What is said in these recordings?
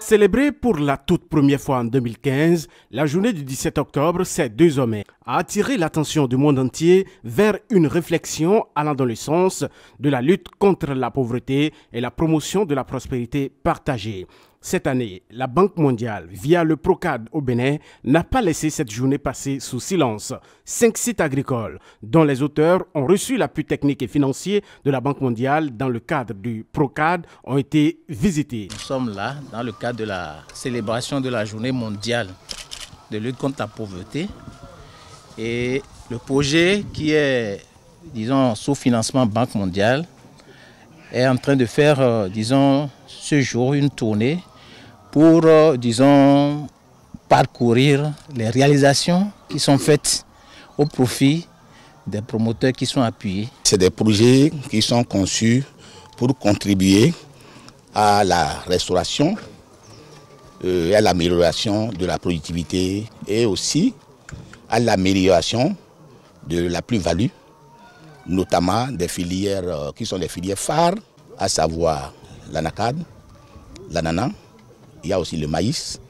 Célébrée pour la toute première fois en 2015, la journée du 17 octobre, ces 2 hommes a attiré l'attention du monde entier vers une réflexion allant dans le sens de la lutte contre la pauvreté et la promotion de la prospérité partagée. Cette année, la Banque mondiale, via le PROCAD au Bénin, n'a pas laissé cette journée passer sous silence. 5 sites agricoles, dont les auteurs ont reçu l'appui technique et financier de la Banque mondiale dans le cadre du PROCAD, ont été visités. Nous sommes là dans le cadre de la célébration de la journée mondiale de lutte contre la pauvreté. Et le projet qui est, disons, sous financement Banque mondiale est en train de faire, disons, ce jour une tournée pour, disons, parcourir les réalisations qui sont faites au profit des promoteurs qui sont appuyés. C'est des projets qui sont conçus pour contribuer à la restauration et à l'amélioration de la productivité et aussi à l'amélioration de la plus-value, notamment des filières qui sont des filières phares, à savoir l'anacade, l'ananas, il y a aussi le maïs,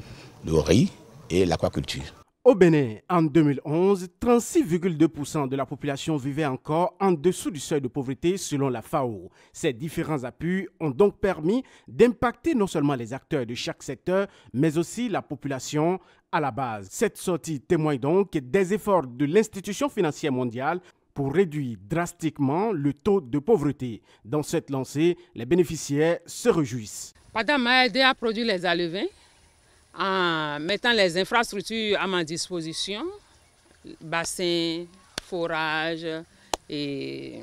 le riz et l'aquaculture. Au Bénin, en 2011, 36,2% de la population vivait encore en dessous du seuil de pauvreté selon la FAO. Ces différents appuis ont donc permis d'impacter non seulement les acteurs de chaque secteur, mais aussi la population à la base. Cette sortie témoigne donc des efforts de l'institution financière mondiale pour réduire drastiquement le taux de pauvreté. Dans cette lancée, les bénéficiaires se réjouissent. PADA m'a aidé à produire les alevins en mettant les infrastructures à ma disposition, bassins, forages, et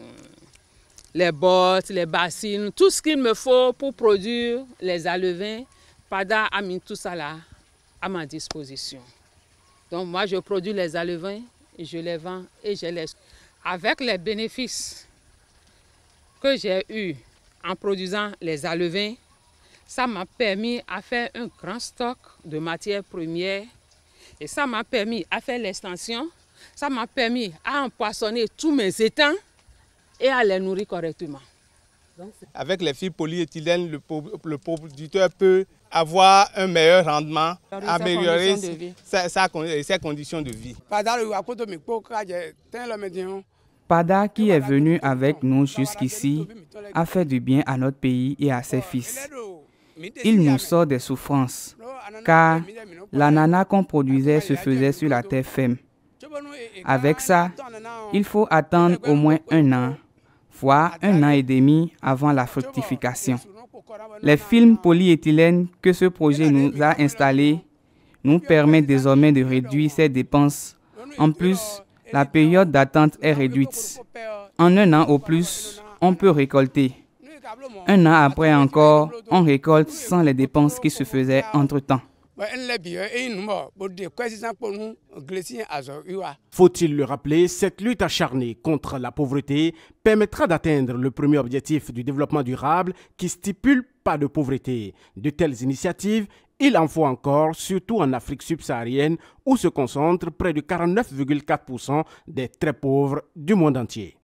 les bottes, les bassines, tout ce qu'il me faut pour produire les alevins. PADA a mis tout ça là à ma disposition. Donc moi je produis les alevins, je les vends et je les... Avec les bénéfices que j'ai eus en produisant les alevins, ça m'a permis à faire un grand stock de matières premières et ça m'a permis à faire l'extension, ça m'a permis à empoisonner tous mes étangs et à les nourrir correctement. Avec les fibres polyéthylènes, le producteur peut avoir un meilleur rendement, améliorer ses conditions de vie. PADA, qui est venu avec nous jusqu'ici, a fait du bien à notre pays et à ses fils. Il nous sort des souffrances, car l'ananas qu'on produisait se faisait sur la terre ferme. Avec ça, il faut attendre au moins 1 an, voire 1 an et demi avant la fructification. Les films polyéthylènes que ce projet nous a installés nous permettent désormais de réduire ces dépenses. En plus, la période d'attente est réduite. En 1 an au plus, on peut récolter. 1 an après encore, on récolte sans les dépenses qui se faisaient entre-temps. Faut-il le rappeler, cette lutte acharnée contre la pauvreté permettra d'atteindre le premier objectif du développement durable qui stipule pas de pauvreté. De telles initiatives, il en faut encore, surtout en Afrique subsaharienne, où se concentrent près de 49,4% des très pauvres du monde entier.